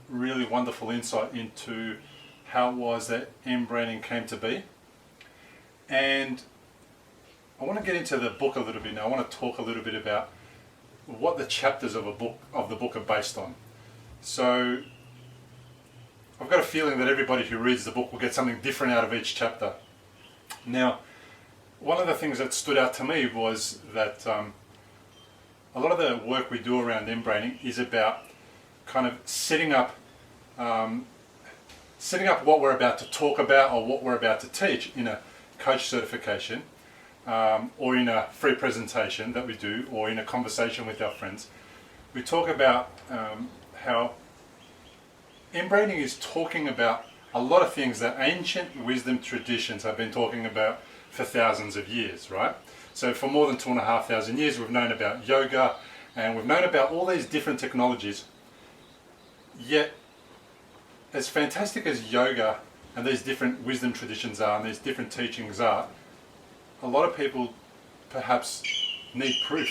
really wonderful insight into how it was that mBraining came to be. And I want to get into the book a little bit now. I want to talk a little bit about what the chapters of the book are based on. So I've got a feeling that everybody who reads the book will get something different out of each chapter. Now, one of the things that stood out to me was that a lot of the work we do around mBraining is about kind of setting up what we're about to talk about or what we're about to teach in a coach certification, or in a free presentation that we do, or in a conversation with our friends. We talk about how mBraining is talking about a lot of things that ancient wisdom traditions have been talking about for thousands of years, right? So for more than 2,500 years we've known about yoga, and we've known about all these different technologies. Yet, as fantastic as yoga and these different wisdom traditions are, and these different teachings are, a lot of people perhaps need proof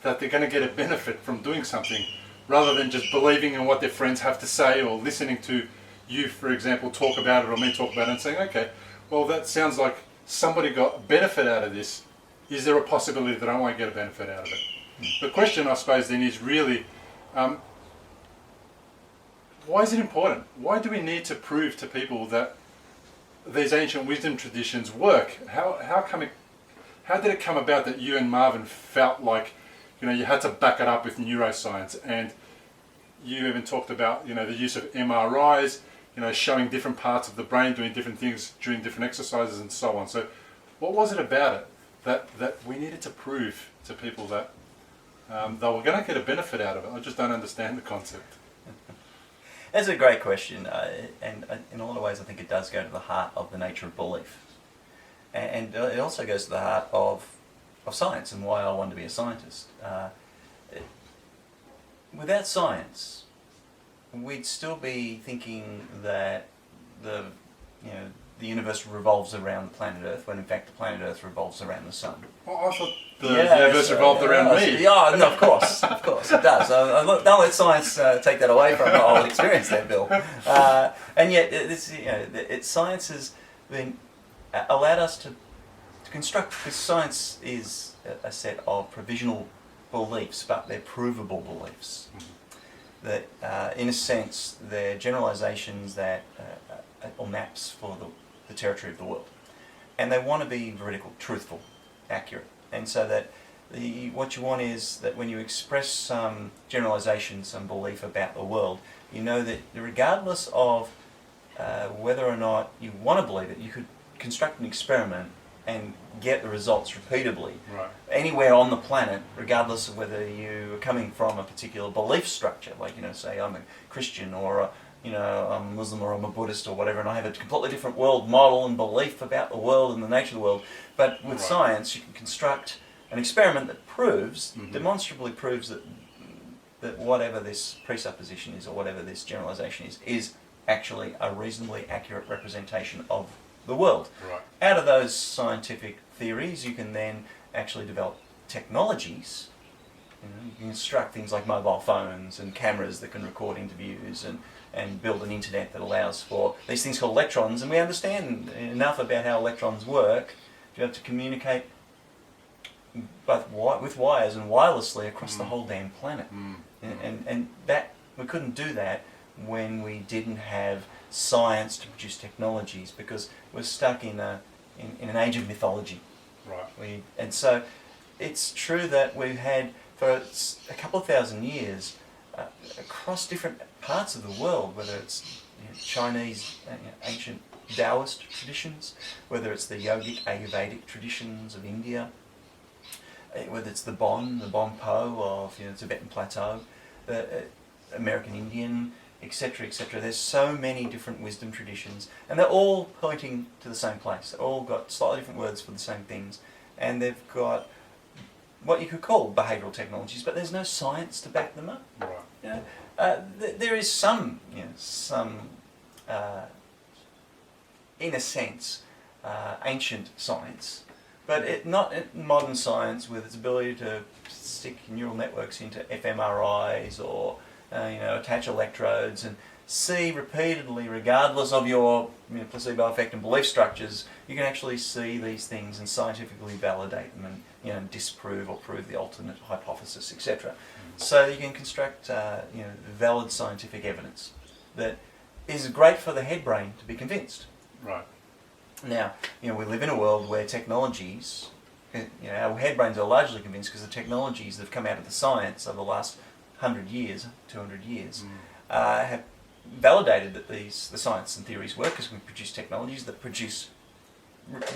that they're going to get a benefit from doing something, rather than just believing in what their friends have to say, or listening to you, for example, talk about it, or me talk about it, and saying, okay, well, that sounds like somebody got benefit out of this. Is there a possibility that I won't get a benefit out of it? The question, I suppose, then is really, why is it important? Why do we need to prove to people that these ancient wisdom traditions work? How did it come about that you and Marvin felt like, you know, you had to back it up with neuroscience? And you even talked about, you know, the use of MRIs, you know, showing different parts of the brain doing different things during different exercises and so on. So what was it about it that we needed to prove to people that they were going to get a benefit out of it? I just don't understand the concept. That's a great question, and in a lot of ways I think it does go to the heart of the nature of belief. And it also goes to the heart of science and why I wanted to be a scientist. Without science, we'd still be thinking that the universe revolves around the planet Earth, when in fact the planet Earth revolves around the sun. Well, I thought the universe revolved around me. Yeah, no, of course it does. Don't let science take that away from the whole experience there, Bill. And yet, science has been allowed us to construct, because science is a set of provisional beliefs, but they're provable beliefs. That, in a sense, they're generalizations that or maps for the territory of the world, and they want to be veridical, truthful, accurate. And so that what you want is that when you express some generalization, some belief about the world, you know that regardless of whether or not you want to believe it, you could construct an experiment and get the results repeatably, right, anywhere on the planet, regardless of whether you are coming from a particular belief structure, like, you know, say I'm a Christian, or I'm a Muslim, or I'm a Buddhist, or whatever, and I have a completely different world model and belief about the world and the nature of the world. But with science, you can construct an experiment that proves, demonstrably proves that whatever this presupposition is, or whatever this generalization is actually a reasonably accurate representation of the world. Right. Out of those scientific theories, you can then actually develop technologies. You can construct things like mobile phones and cameras that can record interviews, and build an internet that allows for these things called electrons. And we understand enough about how electrons work to be able to communicate both with wires and wirelessly across the whole damn planet. And that we couldn't do that when we didn't have science to produce technologies, because we're stuck in an age of mythology. Right. And so it's true that we've had, for a couple of thousand years, across different parts of the world, whether it's Chinese ancient Taoist traditions, whether it's the yogic Ayurvedic traditions of India, whether it's the Bon Po of Tibetan Plateau, American Indian, etc., etc. There's so many different wisdom traditions, and they're all pointing to the same place. They've all got slightly different words for the same things, and they've got what you could call behavioural technologies, but there's no science to back them up. Right. There is some, in a sense, ancient science, but not modern science with its ability to stick neural networks into fMRIs, or attach electrodes and see repeatedly, regardless of your placebo effect and belief structures, you can actually see these things and scientifically validate them and disprove or prove the alternate hypothesis, etc. So you can construct valid scientific evidence that is great for the head brain to be convinced. Right. Now, we live in a world where technologies, our head brains are largely convinced because the technologies that have come out of the science over the last 100 years, 200 years, have validated that the science and theories work, because we produce technologies that produce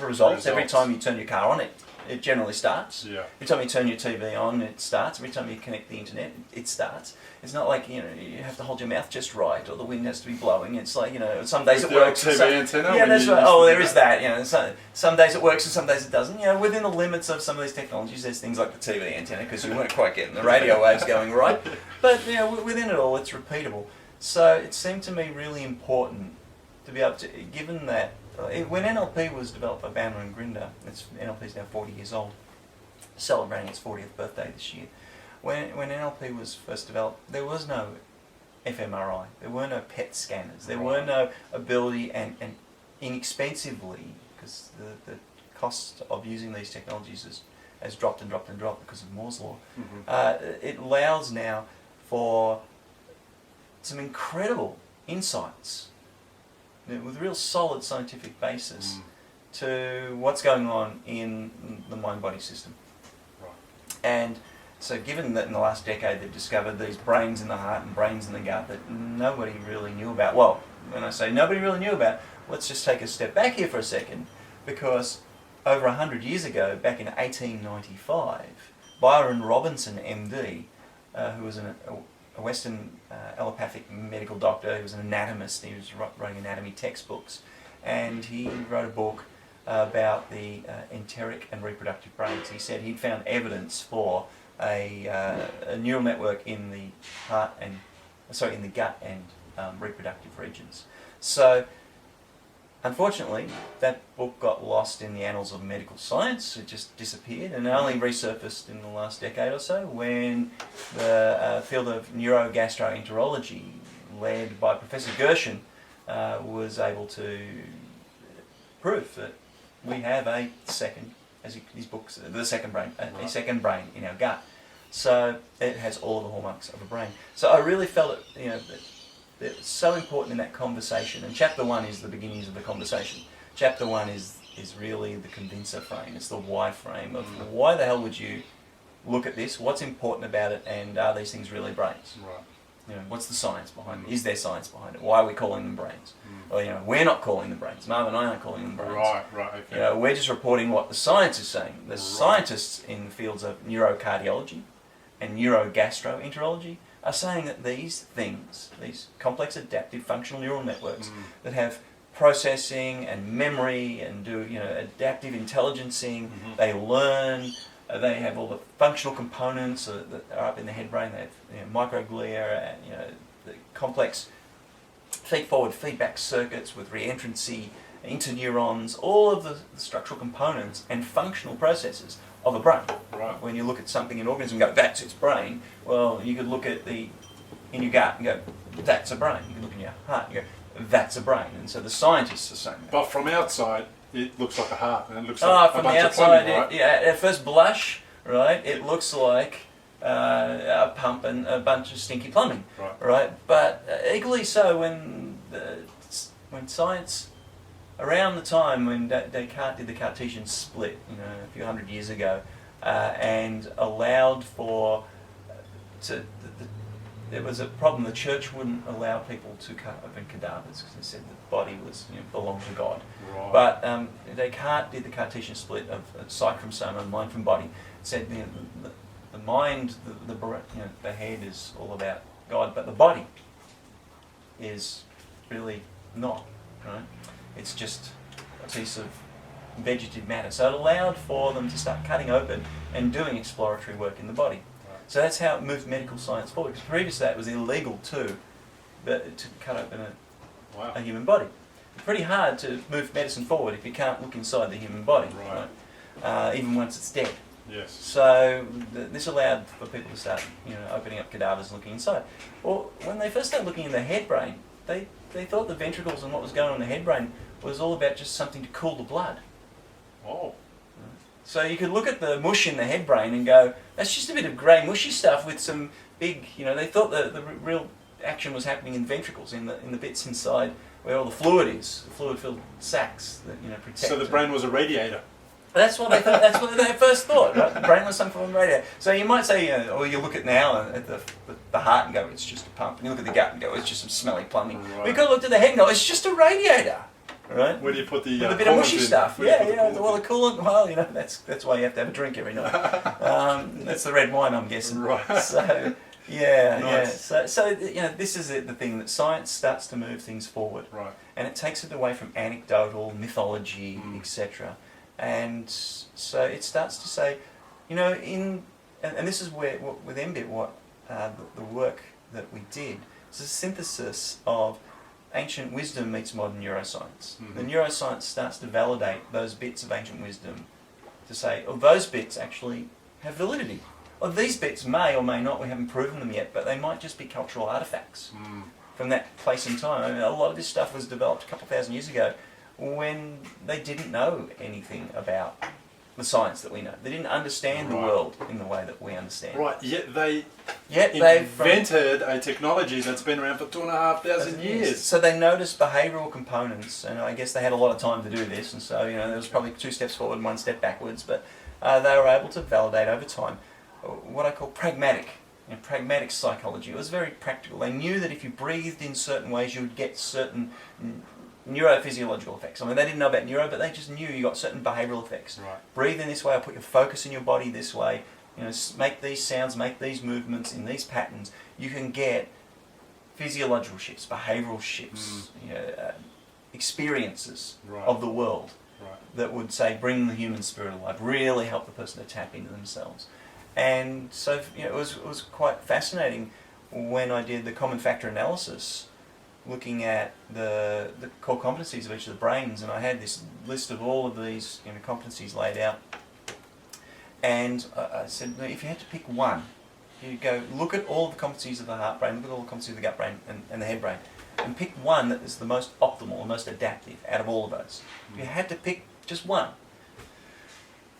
results. Every time you turn your car on, it generally starts. Yeah. Every time you turn your TV on, it starts. Every time you connect the internet, it starts. It's not like you have to hold your mouth just right, or the wind has to be blowing. It's like some days it works. TV antenna. Yeah, that's right. Oh, there is that. Some days it works and some days it doesn't. Within the limits of some of these technologies, there's things like the TV antenna, because you weren't quite getting the radio waves going right. But within it all, it's repeatable. So it seemed to me really important to be able to, given that when NLP was developed by Banner and Grinder, NLP is now 40 years old, celebrating its 40th birthday this year. When NLP was first developed, there was no fMRI, there were no PET scanners, there were no ability and inexpensively, because the cost of using these technologies has dropped and dropped and dropped because of Moore's law. It allows now for some incredible insights with a real solid scientific basis to what's going on in the mind-body system. Right. And so given that in the last decade they've discovered these brains in the heart and brains in the gut that nobody really knew about, well, when I say nobody really knew about, let's just take a step back here for a second, because over 100 years ago, back in 1895, Byron Robinson, MD, who was a Western allopathic medical doctor, he was an anatomist, he was writing anatomy textbooks, and he wrote a book about the enteric and reproductive brains. He said he'd found evidence for a neural network in the in the gut and reproductive regions. So, unfortunately, that book got lost in the annals of medical science. It just disappeared, and it only resurfaced in the last decade or so when the field of neurogastroenterology, led by Professor Gershon, was able to prove that we have a second, as his books, the second brain, a second brain in our gut. So it has all the hallmarks of a brain. So I really felt that it's so important in that conversation, and chapter 1 is the beginnings of the conversation. Chapter 1 is really the convincer frame. It's the why frame of why the hell would you look at this, what's important about it, and are these things really brains? Right. What's the science behind it? Is there science behind it? Why are we calling them brains? Or we're not calling them brains. Marv and I aren't calling them brains. Right, okay. We're just reporting what the science is saying. The scientists in the fields of neurocardiology and neurogastroenterology are saying that these things, these complex adaptive functional neural networks that have processing and memory and do adaptive intelligencing, they learn, they have all the functional components that are up in the head brain. They have microglia and the complex feed-forward feedback circuits with reentrancy, interneurons, all of the structural components and functional processes of a brain. Right. When you look at something in an organism and go, that's its brain, well, you could look at in your gut and go, that's a brain. You can look in your heart and go, that's a brain. And so the scientists are saying that. But from outside, it looks like a heart, and it looks like from a bunch the of plumbing, outside, right? at first blush, right, it looks like a pump and a bunch of stinky plumbing, right? But equally so when science, around the time when Descartes did the Cartesian split, a few hundred years ago, and allowed for there was a problem. The church wouldn't allow people to cut open cadavers because they said the body belonged to God. Right. But Descartes did the Cartesian split of psyche from soma, mind from body. Said the mind, the head is all about God, but the body is really not. Right? It's just a piece of vegetative matter. So it allowed for them to start cutting open and doing exploratory work in the body. So that's how it moved medical science forward. Because previous to that, it was illegal to cut open a human body. It's pretty hard to move medicine forward if you can't look inside the human body, right? Even once it's dead. Yes. So this allowed for people to start, opening up cadavers and looking inside. Well, when they first started looking in the head brain, they thought the ventricles and what was going on in the head brain was all about just something to cool the blood. Oh. So you could look at the mush in the head brain and go, that's just a bit of grey mushy stuff with some big, they thought the real action was happening in ventricles, in the bits inside where all the fluid is, the fluid-filled sacs that protect. So the brain was a radiator. That's what they thought. That's what they first thought. Right? The brain was some form of radiator. So you might say, or you look at now at the heart and go, it's just a pump. And you look at the gut and go, it's just some smelly plumbing. Right. We could look at the head and go, it's just a radiator. Right? Where do you put the with a bit of mushy stuff? Yeah, the coolant. Well, that's why you have to have a drink every night. That's the red wine, I'm guessing. Right. So Nice. So this is the thing, that science starts to move things forward, Right. and it takes it away from anecdotal mythology, etc. And so it starts to say, and this is where with mBit, the work that we did is a synthesis of ancient wisdom meets modern neuroscience. Mm-hmm. The neuroscience starts to validate those bits of ancient wisdom to say, those bits actually have validity. Or these bits may or may not, we haven't proven them yet, but they might just be cultural artefacts from that place and time. I mean, a lot of this stuff was developed a couple thousand years ago when they didn't know anything about the science that we know. They didn't understand the world in the way that we understand. Right, yet they They've invented a technology that's been around for 2,500 years. So they noticed behavioural components, and I guess they had a lot of time to do this, and so there was probably 2 steps forward and 1 step backwards, but they were able to validate over time what I call pragmatic psychology. It was very practical. They knew that if you breathed in certain ways, you would get certain neurophysiological effects. I mean, they didn't know about neuro, but they just knew you got certain behavioural effects. Right. Breathe in this way, or put your focus in your body this way. Make these sounds, make these movements in these patterns. You can get physiological shifts, behavioural shifts, experiences of the world that would say bring the human spirit alive, really help the person to tap into themselves. And so it was quite fascinating when I did the common factor analysis, looking at the core competencies of each of the brains, and I had this list of all of these competencies laid out. And I said, if you had to pick one, you go look at all the competencies of the heart brain, look at all the competencies of the gut brain and the head brain, and pick one that is the most optimal, the most adaptive out of all of those. If you had to pick just one,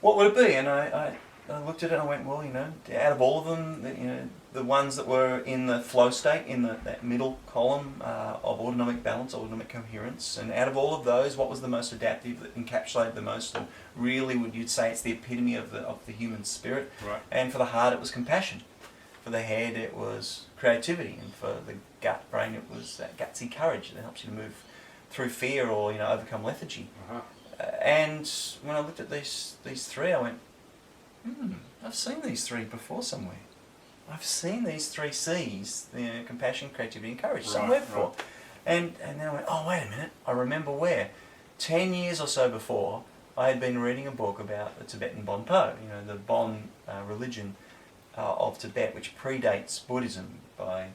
what would it be? And I looked at it and I went, well, out of all of them, the ones that were in the flow state, in that middle column of autonomic balance, autonomic coherence, and out of all of those, what was the most adaptive, that encapsulated the most, and really you'd say it's the epitome of the human spirit? Right. And for the heart, it was compassion. For the head, it was creativity, and for the gut brain, it was that gutsy courage that helps you to move through fear or overcome lethargy. And when I looked at these 3, I went, I've seen these 3 before somewhere. I've seen these 3 C's, compassion, creativity and courage, somewhere before. And then I went, oh, wait a minute, I remember where. 10 years or so before, I had been reading a book about the Tibetan Bonpo, the Bon religion of Tibet, which predates Buddhism by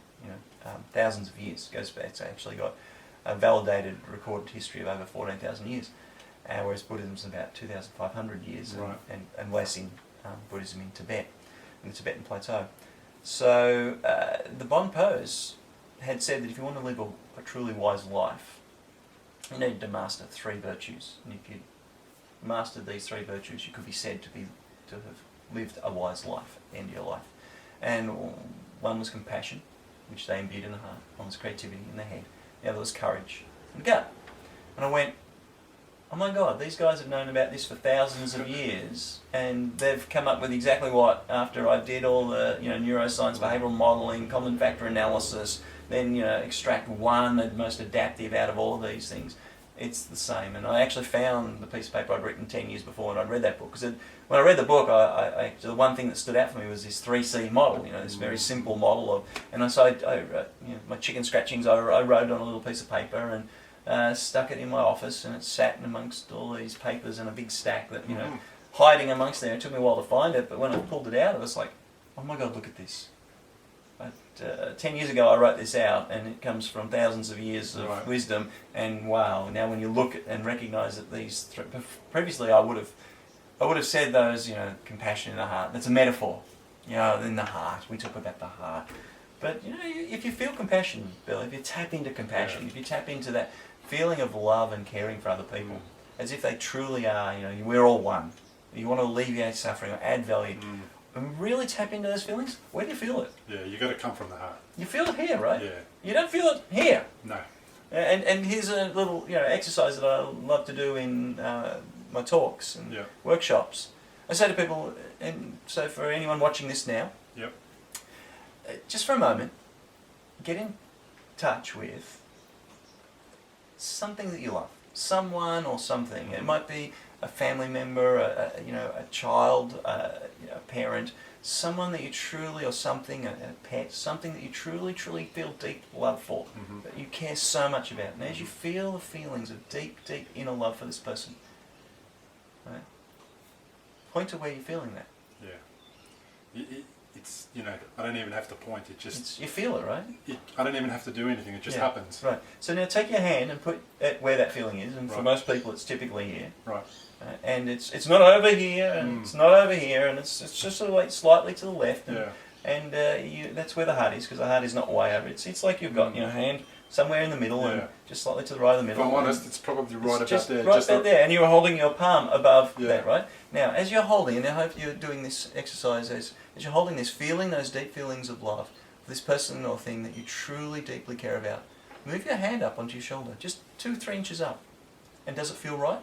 thousands of years. It goes back, it's actually got a validated recorded history of over 14,000 years, whereas Buddhism's about 2,500 years and less in Buddhism in Tibet, in the Tibetan Plateau. So the Bonpos had said that if you want to live a truly wise life, you need to master 3 virtues. And if you mastered these 3 virtues, you could be said to have lived a wise life at the end of your life. And one was compassion, which they imbued in the heart. One was creativity in the head. The other was courage in the gut. And I went, oh my God, these guys have known about this for thousands of years, and they've come up with exactly what, after I did all the neuroscience, behavioural modelling, common factor analysis, then extract one, the most adaptive out of all of these things. It's the same. And I actually found the piece of paper I'd written 10 years before, and I'd read that book. Because when I read the book, the one thing that stood out for me was this 3C model, this very simple model of, and so I my chicken scratchings, I wrote on a little piece of paper and stuck it in my office, and it sat amongst all these papers in a big stack that, hiding amongst there. It took me a while to find it, but when I pulled it out, it was like, oh my God, look at this. But 10 years ago I wrote this out, and it comes from thousands of years of wisdom, and wow, now when you look at and recognise that these previously I would have I would have said those, compassion in the heart. That's a metaphor. In the heart. We talk about the heart. But, if you feel compassion, Bill, if you tap into compassion, if you tap into that feeling of love and caring for other people, as if they truly are, we're all one. You want to alleviate suffering or add value. And really tap into those feelings, where do you feel it? Yeah, you got to come from the heart. You feel it here, right? Yeah. You don't feel it here. No. And here's a little exercise that I love to do in my talks and workshops. I say to people, and so for anyone watching this now, just for a moment, get in touch with something that you love, someone or something. It might be a family member, a child, a parent, someone that you truly, or something, a pet, something that you truly, truly feel deep love for, that you care so much about. And as you feel the feelings of deep, deep inner love for this person, right, point to where you're feeling that. Yeah. It's, I don't even have to point, you feel it, right? I don't even have to do anything, it just happens. Right. So now take your hand and put it where that feeling is, and for most people it's typically here. Right. And it's not over here, and it's not over here, and it's just sort of like slightly to the left, and that's where the heart is, because the heart is not way over. It's like you've got your hand somewhere in the middle, and just slightly to the right of the middle. If I'm honest, it's probably right about just there. Right about there, and you're holding your palm above that, right? Now, as you're holding, and I hope you're doing this exercise as you're holding this, feeling those deep feelings of love for this person or thing that you truly, deeply care about, move your hand up onto your shoulder, just 2-3 inches up. And does it feel right?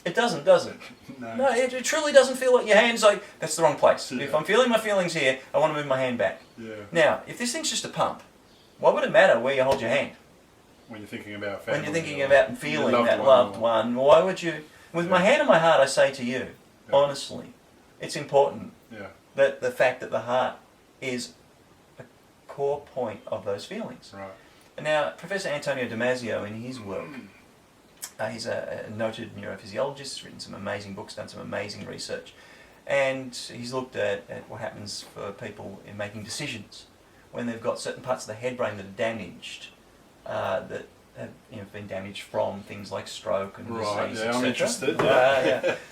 It doesn't, does it? No, it truly doesn't feel like your hand's like, that's the wrong place. If I'm feeling my feelings here, I want to move my hand back. Now, if this thing's just a pump, why would it matter where you hold your hand? When you're thinking about family. When you're thinking about and feeling that loved one, why would you... With my hand on my heart, I say to you, honestly, it's important that the fact that the heart is a core point of those feelings. Right. Now, Professor Antonio Damasio, in his work, he's a noted neurophysiologist, he's written some amazing books, done some amazing research, and he's looked at what happens for people in making decisions when they've got certain parts of the head brain that are damaged, that have been damaged from things like stroke and disease, etc. I'm interested.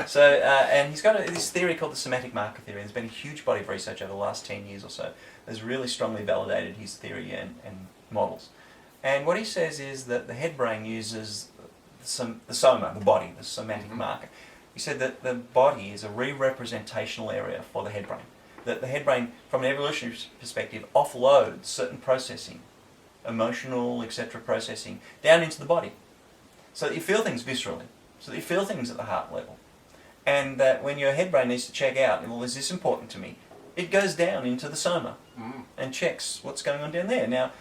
So, and he's got this theory called the somatic marker theory. There's been a huge body of research over the last 10 years or so that's really strongly validated his theory and models. And what he says is that the head brain uses the soma, the body, the somatic marker. He said that the body is a re-representational area for the head brain. That the head brain, from an evolutionary perspective, offloads certain processing, emotional, etc. processing, down into the body. So that you feel things viscerally, so that you feel things at the heart level. And that when your head brain needs to check out, well, is this important to me? It goes down into the soma and checks what's going on down there. Now,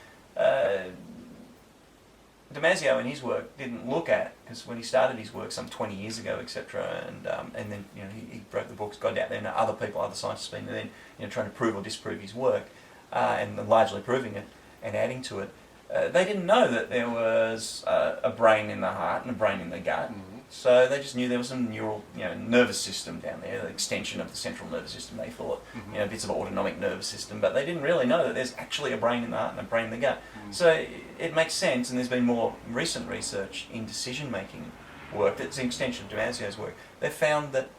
Damasio in his work didn't look at, because when he started his work some 20 years ago, etc., and then he wrote the books, got out there, and other people, other scientists have been then trying to prove or disprove his work, and largely proving it and adding to it. They didn't know that there was a brain in the heart and a brain in the gut. So they just knew there was some neural, nervous system down there, the extension of the central nervous system. They thought, bits of autonomic nervous system, but they didn't really know that there's actually a brain in the heart and a brain in the gut. So it makes sense, and there's been more recent research in decision-making work that's an extension of Damasio's work. They've found that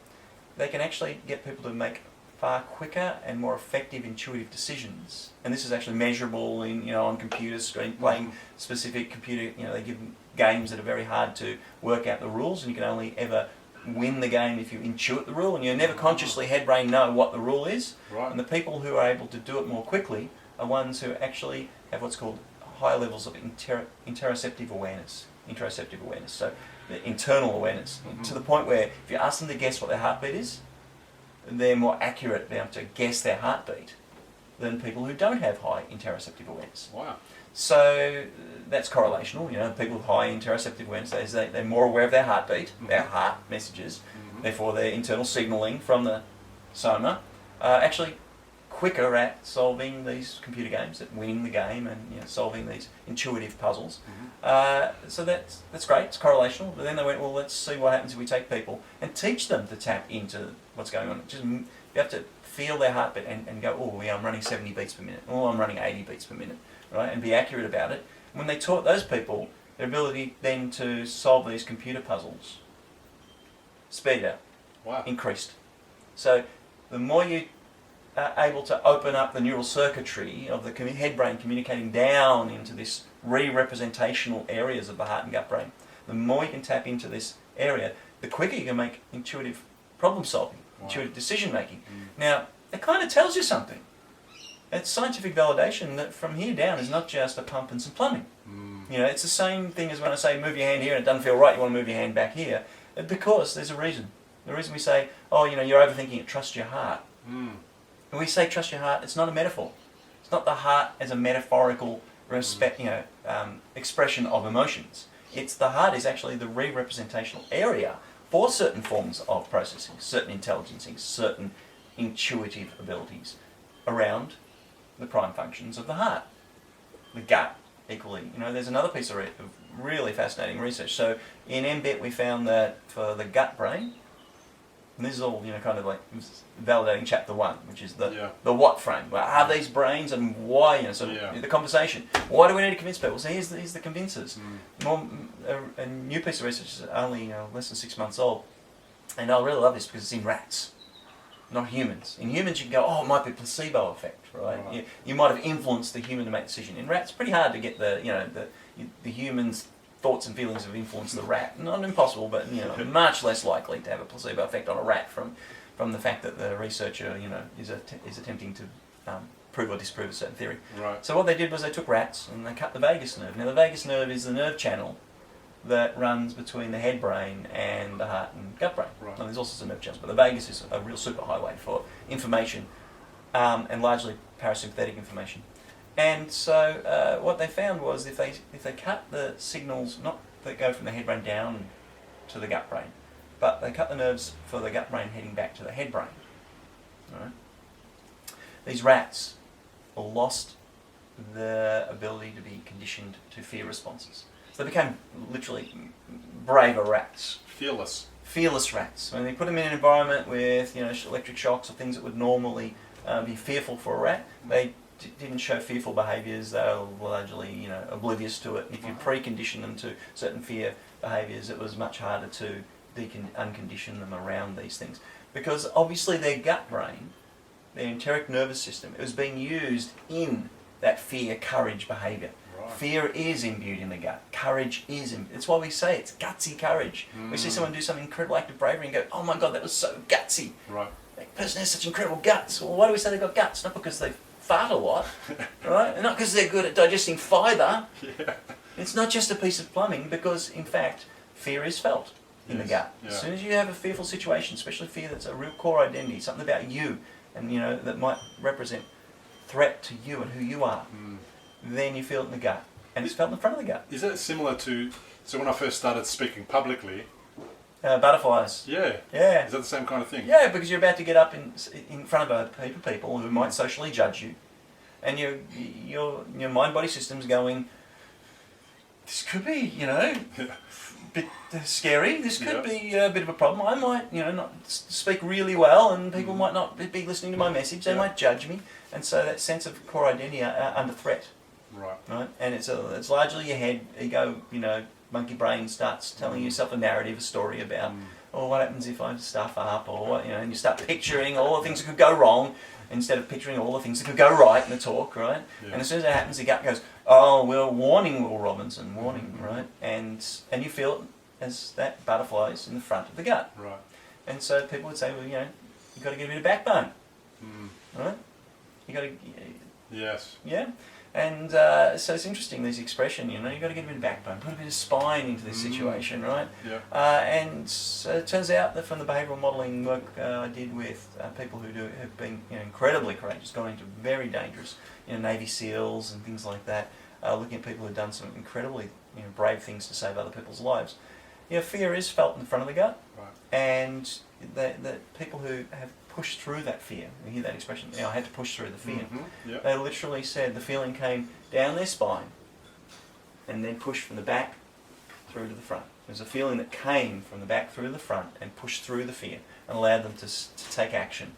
they can actually get people to make far quicker and more effective intuitive decisions, and this is actually measurable in on computer screen, playing specific computer. They give them games that are very hard to work out the rules, and you can only ever win the game if you intuit the rule, and you never consciously head brain know what the rule is. Right. And the people who are able to do it more quickly are ones who actually have what's called higher levels of interoceptive awareness. So the internal awareness, to the point where if you ask them to guess what their heartbeat is, they're more accurate, be able to guess their heartbeat than people who don't have high interoceptive awareness. Wow. So that's correlational. People with high interoceptive awareness, they're more aware of their heartbeat, their heart messages, therefore their internal signalling from the soma, actually quicker at solving these computer games, at winning the game and solving these intuitive puzzles. So that's great, it's correlational. But then they went, well, let's see what happens if we take people and teach them to tap into what's going on. You have to feel their heartbeat and go, oh yeah, I'm running 70 beats per minute, oh I'm running 80 beats per minute, right? And be accurate about it. When they taught those people their ability then to solve these computer puzzles, speed out, Wow. increased. So the more you are able to open up the neural circuitry of the head brain communicating down into this re-representational areas of the heart and gut brain, the more you can tap into this area, the quicker you can make intuitive problem solving, intuitive decision making. Now, it kind of tells you something. It's scientific validation that from here down is not just a pump and some plumbing. You know, it's the same thing as when I say move your hand here and it doesn't feel right, you want to move your hand back here. Because there's a reason. The reason we say, oh, you know, you're overthinking it, trust your heart. When we say trust your heart, it's not a metaphor. It's not the heart as a metaphorical expression of emotions. It's the heart is actually the re-representational area for certain forms of processing, certain intelligencing, certain intuitive abilities around the prime functions of the heart. The gut, equally. You know, there's another piece of really fascinating research. So in mBit we found that for the gut brain, and this is all, you know, kind of like validating chapter 1, which is the what frame. Well, are these brains and why? You know, so the conversation. Why do we need to convince people? So here's the convincers. A new piece of research is only less than 6 months old, and I really love this because it's in rats, not humans. In humans, you can go, oh, it might be a placebo effect, right? You might have influenced the human to make a decision. In rats, it's pretty hard to get the human's thoughts and feelings have influenced the rat. Not impossible, but much less likely to have a placebo effect on a rat from the fact that the researcher is attempting to prove or disprove a certain theory. Right. So what they did was they took rats and they cut the vagus nerve. Now the vagus nerve is the nerve channel that runs between the head brain and the heart and gut brain. Right. Now, there's also some nerve channels, but the vagus is a real superhighway for information, and largely parasympathetic information. And so what they found was if they cut the signals, not that go from the head brain down to the gut brain, but they cut the nerves for the gut brain heading back to the head brain. Right? These rats lost the ability to be conditioned to fear responses. So they became literally braver rats. Fearless rats. When they put them in an environment with electric shocks or things that would normally be fearful for a rat, they didn't show fearful behaviours. They were largely oblivious to it. If you precondition them to certain fear behaviours, it was much harder to uncondition them around these things. Because obviously their gut brain, their enteric nervous system, it was being used in that fear, courage behaviour. Right. Fear is imbued in the gut. Courage is imbued. That's why we say it's gutsy courage. We see someone do some incredible act of bravery and go, oh my God, that was so gutsy. Right. That person has such incredible guts. Well, why do we say they've got guts? Not because they fart a lot, right? And not because they're good at digesting fibre. It's not just a piece of plumbing, because in fact, fear is felt in the gut. As soon as you have a fearful situation, especially fear that's a real core identity, something about you, and that might represent threat to you and who you are, then you feel it in the gut. And it's felt in the front of the gut. Is that similar to, so when I first started speaking publicly? Butterflies. Yeah. Yeah. Is that the same kind of thing? Yeah, because you're about to get up in front of a heap of people who might socially judge you, and your mind-body system's going, this could be, a bit scary. This could be a bit of a problem. I might, not speak really well, and people might not be listening to my message. They might judge me, and so that sense of core identity are under threat. Right. And it's largely your head, ego, monkey brain starts telling yourself a narrative, a story about, what happens if I stuff up, or what, and you start picturing all the things that could go wrong instead of picturing all the things that could go right in the talk, right? Yeah. And as soon as that happens, the gut goes, oh, well, warning, Will Robinson, warning, right? And you feel it as that butterflies in the front of the gut. Right. And so people would say, well, you've got to get a bit of backbone, right? You got to... Yes. Yeah. And so it's interesting, this expression, you've got to get a bit of backbone, put a bit of spine into this situation, right? Yeah. And so it turns out that from the behavioural modelling work I did with people who have been incredibly courageous, gone into very dangerous, Navy SEALs and things like that, looking at people who've done some incredibly brave things to save other people's lives. Fear is felt in the front of the gut, right. And the people who have pushed through that fear, you hear that expression, I had to push through the fear. Yep. They literally said the feeling came down their spine and then pushed from the back through to the front. There's a feeling that came from the back through the front and pushed through the fear and allowed them to take action,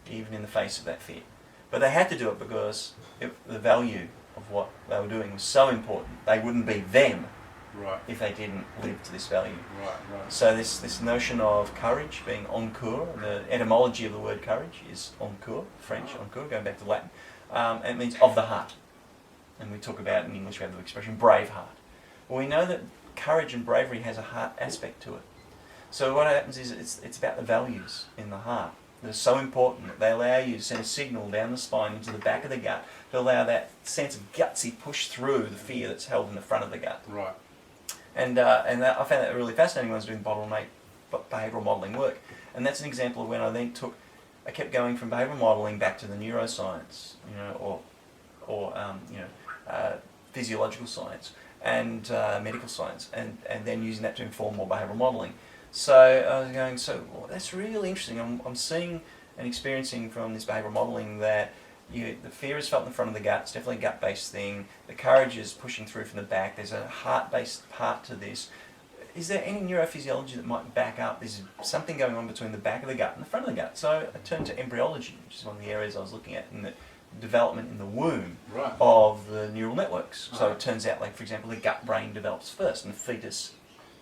even in the face of that fear. But they had to do it because the value of what they were doing was so important. They wouldn't be them Right. if they didn't live to this value. Right. So this notion of courage being encoeur, the etymology of the word courage is encoeur, French encoeur, going back to Latin. It means of the heart. And we talk about, in English, we have the expression brave heart. Well, we know that courage and bravery has a heart aspect to it. So what happens is it's about the values in the heart. They're so important that they allow you to send a signal down the spine into the back of the gut to allow that sense of gutsy push through the fear that's held in the front of the gut. Right. And I found that really fascinating when I was doing behavioural modelling work. And that's an example of when I kept going from behavioural modelling back to the neuroscience, or physiological science and medical science, and then using that to inform more behavioural modelling. So I was going, well, that's really interesting. I'm seeing and experiencing from this behavioural modelling that the fear is felt in the front of the gut. It's definitely a gut-based thing. The courage is pushing through from the back. There's a heart-based part to this. Is there any neurophysiology that might back up? There's something going on between the back of the gut and the front of the gut. So I turned to embryology, which is one of the areas I was looking at in the development in the womb of the neural networks. So it turns out, like, for example, the gut brain develops first, and the fetus,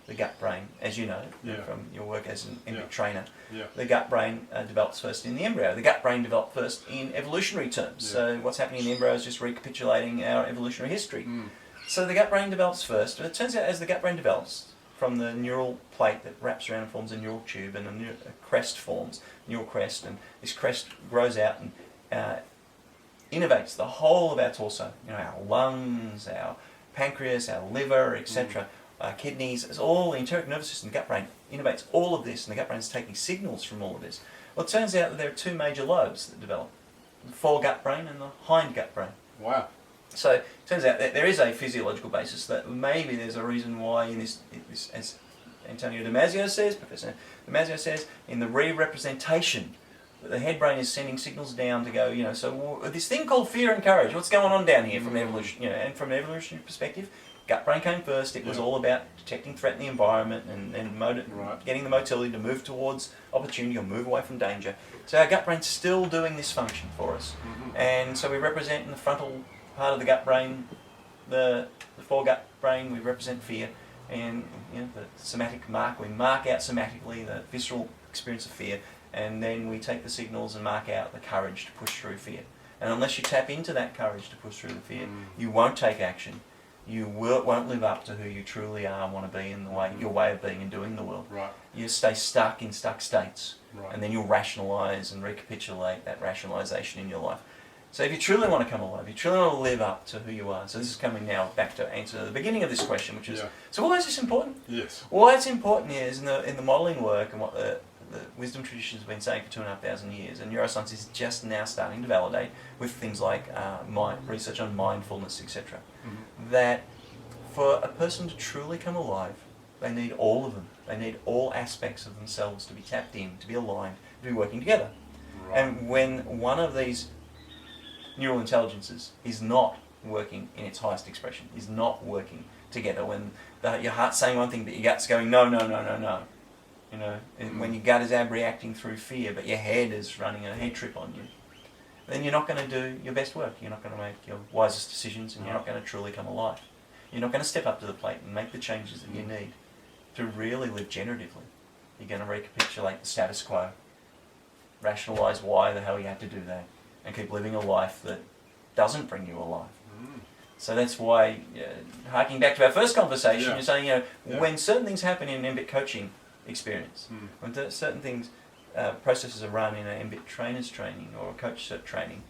the gut brain, as you know from your work as an embryo trainer, the gut brain develops first in the embryo. The gut brain developed first in evolutionary terms. So what's happening in the embryo is just recapitulating our evolutionary history. So the gut brain develops first, but it turns out as the gut brain develops, from the neural plate that wraps around and forms a neural tube, and a crest forms, neural crest, and this crest grows out and innervates the whole of our torso. Our lungs, our pancreas, our liver, etc. Kidneys, it's all the enteric nervous system, the gut brain innervates all of this, and the gut brain is taking signals from all of this. Well, it turns out that there are two major lobes that develop, the foregut brain and the hindgut brain. Wow. So it turns out that there is a physiological basis, that maybe there's a reason why in this as Antonio Damasio says, Professor Damasio says, in the re-representation, the head brain is sending signals down to go, so this thing called fear and courage, what's going on down here from evolution, and from an evolutionary perspective, gut brain came first. It was all about detecting threat in the environment and getting the motility to move towards opportunity or move away from danger. So our gut brain's still doing this function for us. And so we represent in the frontal part of the gut brain, the foregut brain, we represent fear. And the somatic mark, we mark out somatically the visceral experience of fear, and then we take the signals and mark out the courage to push through fear. And unless you tap into that courage to push through the fear, you won't take action. You won't live up to who you truly are and want to be in your way of being and doing the world. Right. You stay stuck in stuck states, Right. and then you'll rationalise and recapitulate that rationalisation in your life. So if you truly want to come alive, you truly want to live up to who you are. So this is coming now back to answer the beginning of this question, which is, so why is this important? Yes. Why it's important is in the modelling work and what the wisdom tradition has been saying for 2,500 years, and neuroscience is just now starting to validate with things like research on mindfulness, etc. That for a person to truly come alive, they need all of them. They need all aspects of themselves to be tapped in, to be aligned, to be working together. Right. And when one of these neural intelligences is not working in its highest expression, is not working together, when your heart's saying one thing but your gut's going no, no, no, no, no. When your gut is reacting through fear but your head is running a head trip on you, then you're not going to do your best work. You're not going to make your wisest decisions, and you're not going to truly come alive. You're not going to step up to the plate and make the changes that you need to really live generatively. You're going to recapitulate the status quo, rationalise why the hell you had to do that, and keep living a life that doesn't bring you alive. So that's why, harking back to our first conversation, you're saying, when certain things happen in an MBIT coaching experience, when certain things, processes are run in an MBIT trainer's training or a coach cert training,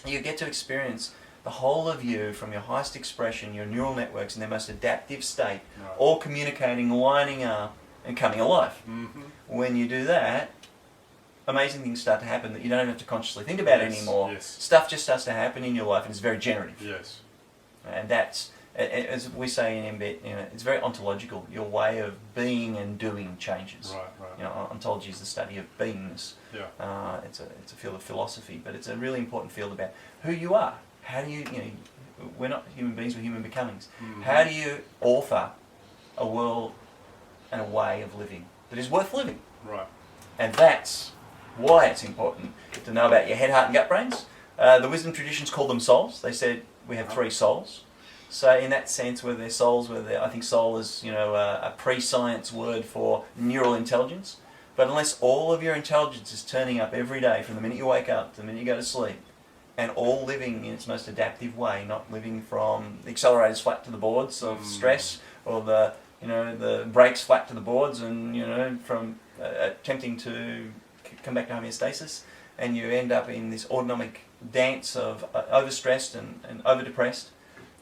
you get to experience the whole of you from your highest expression, your neural networks in their most adaptive state, all communicating, lining up, and coming alive. When you do that, amazing things start to happen that you don't have to consciously think about anymore. Stuff just starts to happen in your life, and it's very generative. And that's, as we say in MBIT, it's very ontological. Your way of being and doing changes. Ontology is the study of beingness. It's a field of philosophy, but it's a really important field about who you are. How do you, we're not human beings, we're human becomings. How do you author a world and a way of living that is worth living? And that's why it's important to know about your head, heart and gut brains. The wisdom traditions call them souls. They said we have 3 souls. So in that sense, where their souls, I think soul is, you know, a pre-science word for neural intelligence. But unless all of your intelligence is turning up every day from the minute you wake up to the minute you go to sleep, and all living in its most adaptive way, not living from the accelerators flat to the boards of stress, or the, you know, the brakes flat to the boards, and, you know, from attempting to come back to homeostasis, and you end up in this autonomic dance of overstressed and overdepressed.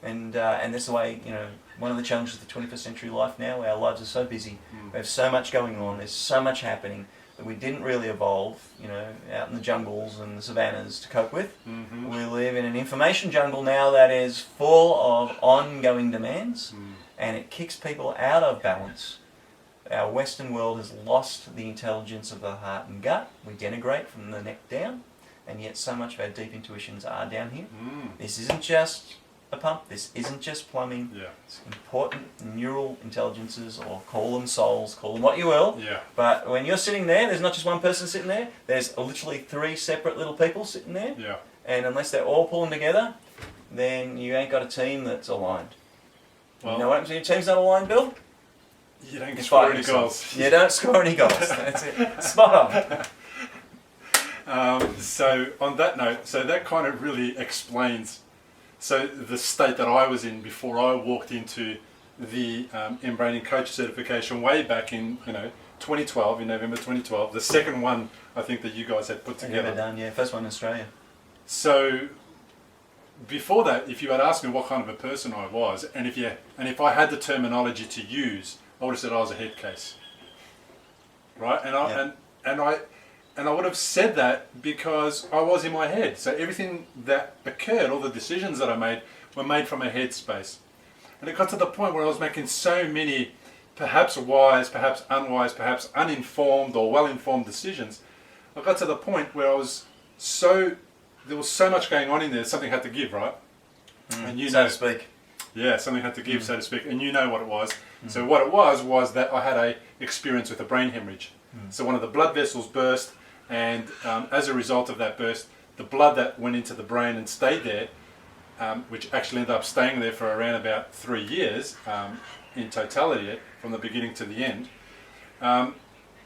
And that's the way, you know, one of the challenges of the 21st century life now, our lives are so busy, we have so much going on, there's so much happening that we didn't really evolve, you know, out in the jungles and the savannas to cope with. We live in an information jungle now that is full of ongoing demands, and it kicks people out of balance. Our Western world has lost the intelligence of the heart and gut. We denigrate from the neck down, and yet so much of our deep intuitions are down here. This isn't just a pump, this isn't just plumbing. It's important neural intelligences, or call them souls, call them what you will. But when you're sitting there, there's not just one person sitting there, there's literally 3 separate little people sitting there. And unless they're all pulling together, then you ain't got a team that's aligned. Well, you know what happens when your team's not aligned, Bill? You don't score any goals. You don't score any goals. That's it. Spot on. So on that note, so that kind of really explains the state that I was in before I walked into the mBraining coach certification way back in 2012, in November 2012, the second one I think that you guys had put together. Ever done, yeah, first one in Australia. So before that, if you had asked me what kind of a person I was, and if I had the terminology to use, I would have said I was a head case, right? And I would have said that because I was in my head. So everything that occurred, all the decisions that I made, were made from a head space. And it got to the point where I was making so many, perhaps wise, perhaps unwise, perhaps uninformed or well-informed decisions. I got to the point where there was so much going on in there, something had to give, right? And so to speak. Yeah, something had to give, so to speak. And you know what it was. So what it was that I had a experience with a brain hemorrhage. So one of the blood vessels burst, and as a result of that burst, the blood that went into the brain and stayed there, which actually ended up staying there for around about 3 years in totality, from the beginning to the end,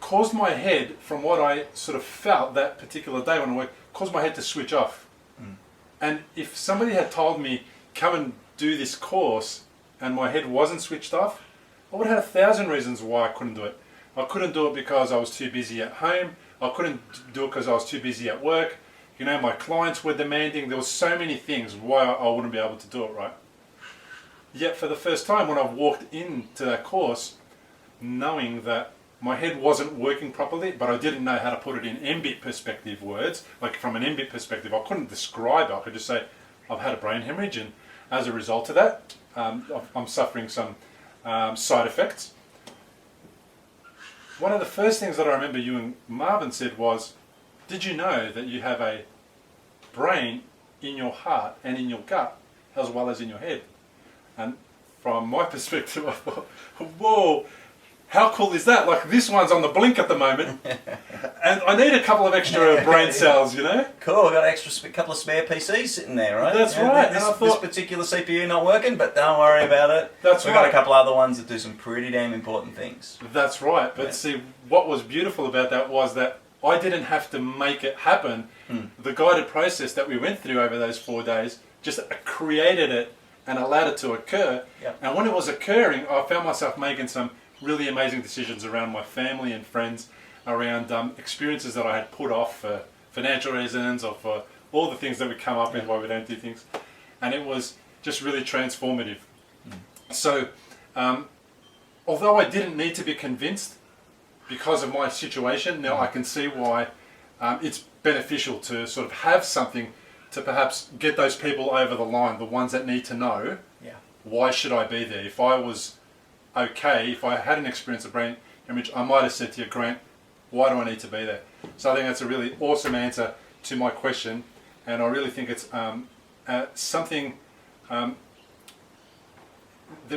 caused my head, from what I sort of felt that particular day when I worked, caused my head to switch off. And if somebody had told me, come and do this course, and my head wasn't switched off, I would have had 1,000 reasons why I couldn't do it. I couldn't do it because I was too busy at home. I couldn't do it because I was too busy at work. You know, my clients were demanding. There were so many things why I wouldn't be able to do it, right? Yet for the first time when I walked into that course, knowing that my head wasn't working properly, but I didn't know how to put it in MBIT perspective words, like from an MBIT perspective, I couldn't describe it. I could just say, I've had a brain hemorrhage, and as a result of that, I'm suffering some side effects. One of the first things that I remember you and Marvin said was, did you know that you have a brain in your heart and in your gut as well as in your head? And from my perspective, I thought, whoa, how cool is that? Like, this one's on the blink at the moment, and I need a couple of extra brain cells, you know? Cool, I've got an extra couple of spare PCs sitting there, right? That's right. This particular CPU not working, but don't worry about it. That's We've right. got a couple other ones that do some pretty damn important things. That's right. But see, what was beautiful about that was that I didn't have to make it happen. The guided process that we went through over those 4 days just created it and allowed it to occur. And when it was occurring, I found myself making some really amazing decisions around my family and friends, around experiences that I had put off for financial reasons, or for all the things that we come up with why we don't do things. And it was just really transformative. So although I didn't need to be convinced because of my situation, now I can see why it's beneficial to sort of have something to perhaps get those people over the line, the ones that need to know, why should I be there? If I was okay, if I hadn't experienced a brain hemorrhage, I might have said to you, Grant, why do I need to be there? So I think that's a really awesome answer to my question, and I really think it's something, there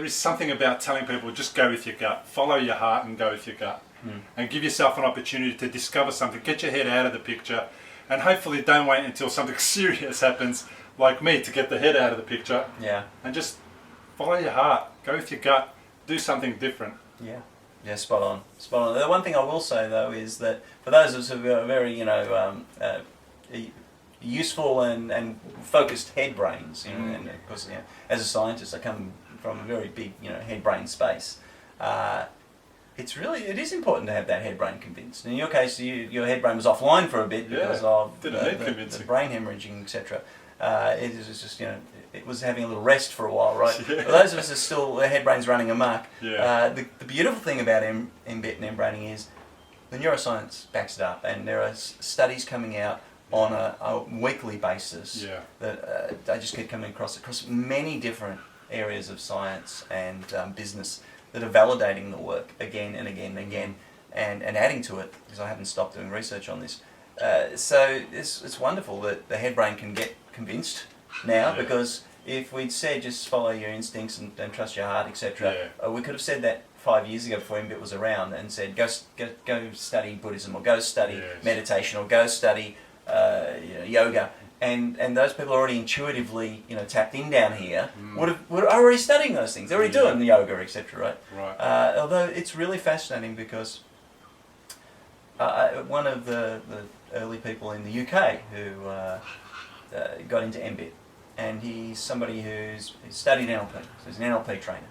is something about telling people, just go with your gut, follow your heart and go with your gut, and give yourself an opportunity to discover something, get your head out of the picture, and hopefully don't wait until something serious happens, like me, to get the head out of the picture, and just follow your heart, go with your gut, do something different. Yeah. Yeah, spot on, spot on. The one thing I will say though is that for those of us who are very, useful and focused head brains, and of course, as a scientist, I come from a very big, head brain space. It is important to have that head brain convinced. In your case, your head brain was offline for a bit because of the brain hemorrhaging, etc. It was just, it was having a little rest for a while, right? Yeah. For those of us who are still, the head brain's running amok. Yeah. The beautiful thing about mBit and mBraining is the neuroscience backs it up, and there are studies coming out on a weekly basis that I just keep coming across many different areas of science and business that are validating the work again and again and again, and adding to it, because I haven't stopped doing research on this. So it's wonderful that the head brain can get convinced now, because if we'd said just follow your instincts and don't trust your heart, etc., we could have said that 5 years ago before mBit was around, and said go study Buddhism, or go study meditation, or go study yoga, and those people already intuitively tapped in down here were already studying those things. They're already doing the yoga, etc. Right. Although it's really fascinating because one of the early people in the UK who got into mBit, and he's somebody who's studied NLP, so he's an NLP trainer,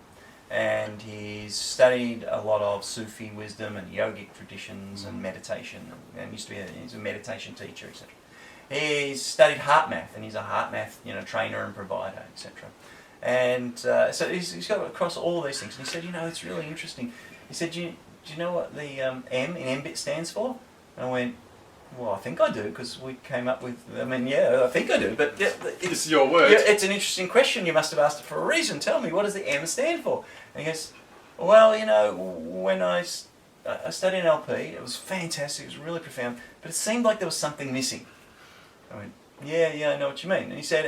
and he's studied a lot of Sufi wisdom and yogic traditions and meditation, and he's a meditation teacher, etc. He's studied heart math, and he's a heart math trainer and provider, etc. And so he's got across all these things, and he said, it's really interesting. He said, do you know what the M in mBit stands for? And I went, well, I think I do, because we came up with, I think I do, but it's your word. Yeah, it's an interesting question. You must have asked it for a reason. Tell me, what does the M stand for? And he goes, well, when I studied NLP, it was fantastic, it was really profound, but it seemed like there was something missing. I went, yeah, I know what you mean. And he said,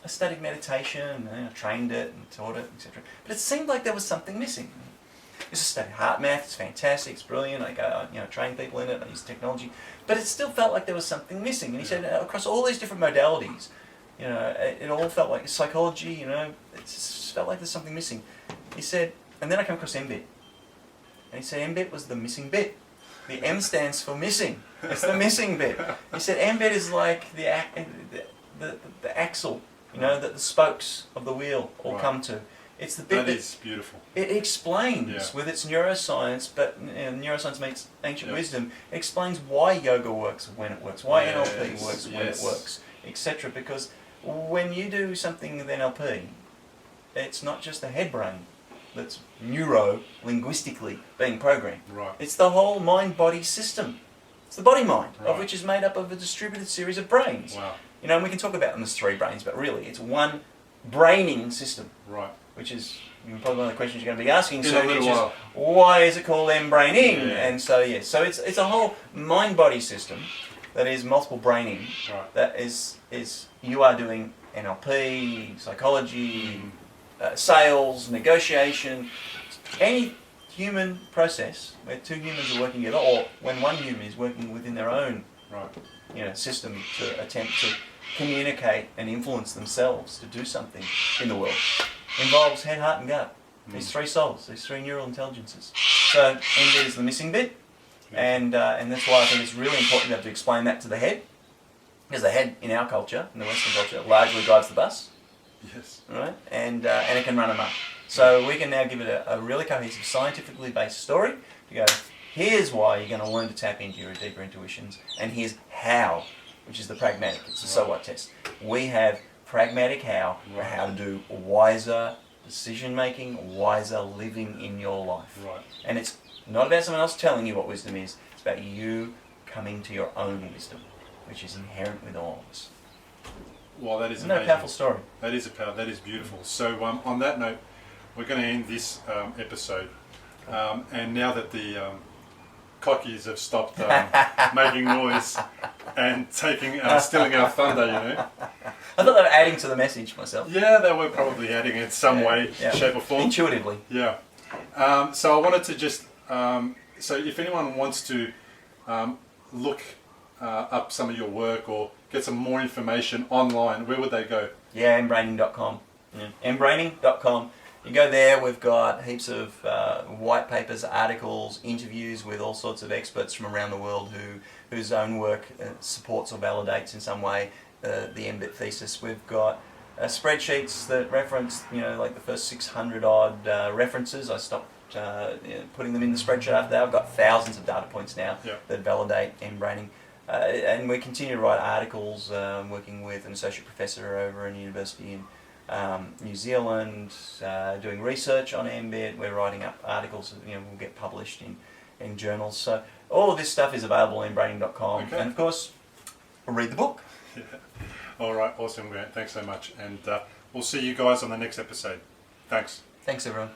I studied meditation, and I trained it and taught it, etc. But it seemed like there was something missing. I used to study heart math, it's fantastic, it's brilliant, I go, train people in it, I use technology, but it still felt like there was something missing. And he said, across all these different modalities, it all felt like psychology, it just felt like there's something missing. He said, and then I came across mBit, and he said mBit was the missing bit. The M stands for missing. It's the missing bit. He said mBit is like the axle, that the spokes of the wheel all come to. It's the bit that is beautiful. It explains with its neuroscience, but neuroscience meets ancient wisdom. It explains why yoga works when it works, why NLP works when it works, etc. Because when you do something with NLP, it's not just the head brain that's neuro-linguistically being programmed. Right. It's the whole mind-body system. It's the body-mind, of which is made up of a distributed series of brains. Wow. And we can talk about them as 3 brains, but really it's one braining system. Right. Which is probably one of the questions you're going to be asking soon, which is why is it called mBraining? Yeah. And so it's a whole mind-body system that is multiple braining. Right. That is you are doing NLP, psychology, sales, negotiation, any human process where 2 humans are working together, or when 1 human is working within their own system to attempt to communicate and influence themselves to do something in the world, involves head, heart and gut. These 3 souls, these 3 neural intelligences. So mBit is the missing bit, and that's why I think it's really important to have to explain that to the head, because the head in our culture, in the Western culture, largely drives the bus. Yes. Right, and it can run amok. So we can now give it a really cohesive, scientifically based story to go, here's why you're going to learn to tap into your deeper intuitions, and here's how, which is the pragmatic. It's the so what test. We have pragmatic how for how to do wiser decision making, wiser living in your life. Right. And it's not about someone else telling you what wisdom is. It's about you coming to your own wisdom, which is inherent with all of us. Well, that is Isn't amazing. that a powerful story? That is beautiful. So on that note, we're going to end this episode. And now that the cockies have stopped making noise and stealing our thunder, I thought they were adding to the message myself. Yeah, they were probably adding it in some way, shape or form. Intuitively. Yeah. So I wanted to just, so if anyone wants to look up some of your work or get some more information online, where would they go? Yeah, mBraining.com. mBraining.com. You go there, we've got heaps of white papers, articles, interviews with all sorts of experts from around the world whose own work supports or validates in some way the MBIT thesis. We've got spreadsheets that reference, like the first 600 odd references. I stopped putting them in the spreadsheet after that. I've got thousands of data points now that validate mBraining. And we continue to write articles, working with an associate professor over in a university in New Zealand, doing research on MBIT. We're writing up articles that will get published in journals. So all of this stuff is available on mBraining.com. Okay. And of course, read the book. Yeah. All right, awesome, Grant. Thanks so much. And we'll see you guys on the next episode. Thanks. Thanks, everyone.